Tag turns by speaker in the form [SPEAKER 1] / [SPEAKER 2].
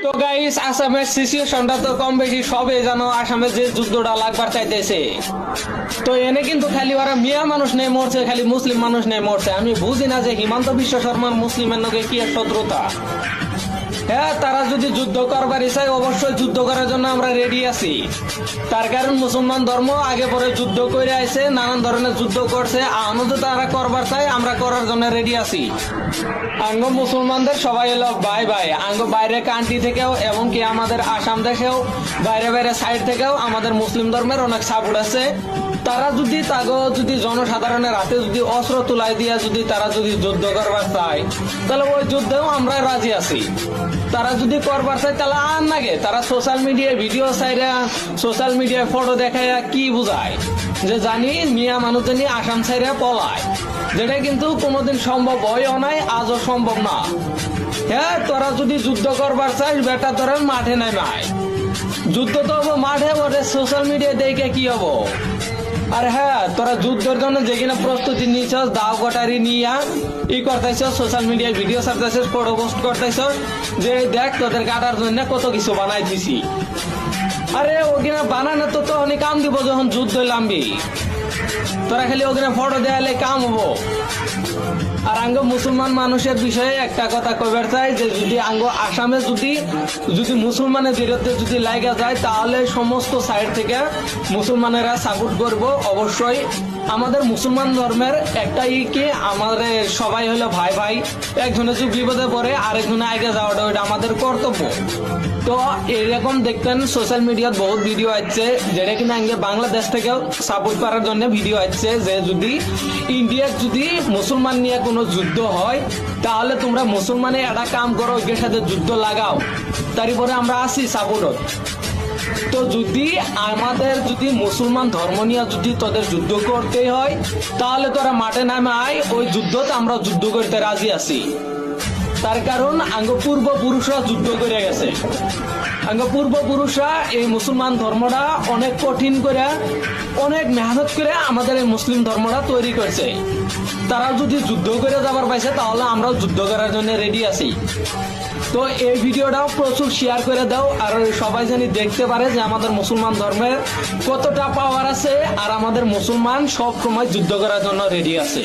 [SPEAKER 1] তো গাইস আসামের সিচুয়েশনটা তো কম বেশি সবে জানো, আসামের যে যুদ্ধটা লাগবার চাইতেছে। তো এনে কিন্তু খালি ওরা মিয়া মানুষ নেই মরছে, খালি মুসলিম মানুষ নেই মরছে। আমি বুঝি না যে হিমন্ত বিশ্ব শর্মার মুসলিমের নাকি কি এক শত্রুতা। হ্যাঁ, তারা যদি যুদ্ধ করবার চায় অবশ্যই যুদ্ধ করার জন্য আমরা রেডি আছি। তার কারণ মুসলমান ধর্ম আগে পরে যুদ্ধ করে আইছে, নানান ধরনের যুদ্ধ করছে। আমাদের তারা করবার চাই, আমরা করার জন্য রেডি আছি। আঙ্গ মুসলমানদের সবাই হলো ভাই ভাই। আঙ্গ বাইরে কান্ট্রি থেকেও এবং কি আমাদের আসাম দেশেও বাইরে বাইরে সাইড থেকেও আমাদের মুসলিম ধর্মের অনেক সাপোর্ট আছে। তারা যদি যদি জনসাধারণের হাতে যদি অস্ত্র তুলাই দিয়া যদি তারা যদি যুদ্ধ করবার চায়, তাহলে ওই যুদ্ধেও আমরা রাজি আছি। তারা যদি করবার চায় তাহলে আর নাগে তারা সোশ্যাল মিডিয়ায় ভিডিও সাইডে সোশ্যাল মিডিয়ায় ফটো দেখায় কি বুঝায় যে জানি মিয়া মানুষ জানি আসাম সাইডে পলায়, যেটা কিন্তু কোনোদিন সম্ভব হয়ও নাই, আজও সম্ভব না। হ্যাঁ, তোরা যদি যুদ্ধ করবার চাই বেটা তোরা মাঠে নামায়। যুদ্ধ তো হবো মাঠে, ওদের সোশ্যাল মিডিয়া দেখে কি হবো। আর হ্যাঁ, তোরা যুদ্ধের জন্য যে কিনা প্রস্তুতি নিচ্ছস, দাও কটারি নিয়ে করতেছ, সোশ্যাল মিডিয়ায় ভিডিও ছাড়তেছ, ফটো পোস্ট করতেছ যে দেখ তোদের কাটার জন্য কত কিছু বানাই দিছি। আরে ওখানে বানানো তো অনেক কাম দিব যখন যুদ্ধ লাম্বি। তোরা খালি ওখানে ফটো দেয়ালে কাম হবো। আর আঙ্গ মুসলমান মানুষের বিষয়ে একটা কথা কইবার চাই যে যদি আঙ্গ আসামে যদি মুসলমানের বিরুদ্ধে যদি লাগা যায় তাহলে সমস্ত সাইড থেকে মুসলমানেরা সাপোর্ট করব অবশ্যই। আমাদের মুসলমান ধর্মের একটাই কি আমাদের সবাই হলো ভাই ভাই। একজনে যদি বিপদে পড়ে আরেকজনে আগে যাওয়াটা ওইটা আমাদের কর্তব্য। তো এরকম দেখতেন সোশ্যাল মিডিয়াত বহুত ভিডিও আসছে যেটা কিনা আগে বাংলাদেশ থেকেও সাপোর্ট করার জন্য ভিডিও আসছে যে যদি ইন্ডিয়ার যদি মুসলমান নিয়ে কোনো যুদ্ধ হয় তাহলে তোমরা মুসলমানে একটা কাম করো, ওইটার সাথে যুদ্ধ লাগাও, তারপরে আমরা আসি সাপোর্ট। তো যদি আমাদের যদি মুসলমান ধর্ম নিয়ে যদি তোদের যুদ্ধ করতে হয় তাহলে তোরা মাঠে নামে আয়, ওই যুদ্ধতে আমরা যুদ্ধ করতে রাজি আছি। তার কারণ আঙ্গ পূর্বপুরুষরা যুদ্ধ করে গেছে। আঙ্গ পূর্বপুরুষরা এই মুসলমান ধর্মটা অনেক কঠিন করে অনেক মেহনত করে আমাদের এই মুসলিম ধর্মটা তৈরি করছে। তারা যদি যুদ্ধ করে যাবার পাইছে তাহলে আমরাও যুদ্ধ করার জন্য রেডি আছি। তো এই ভিডিওটাও প্রচুর শেয়ার করে দাও, আর সবাই জানি দেখতে পারে যে আমাদের মুসলমান ধর্মের কতটা পাওয়ার আছে, আর আমাদের মুসলমান সব সময় যুদ্ধ করার জন্য রেডি আছে।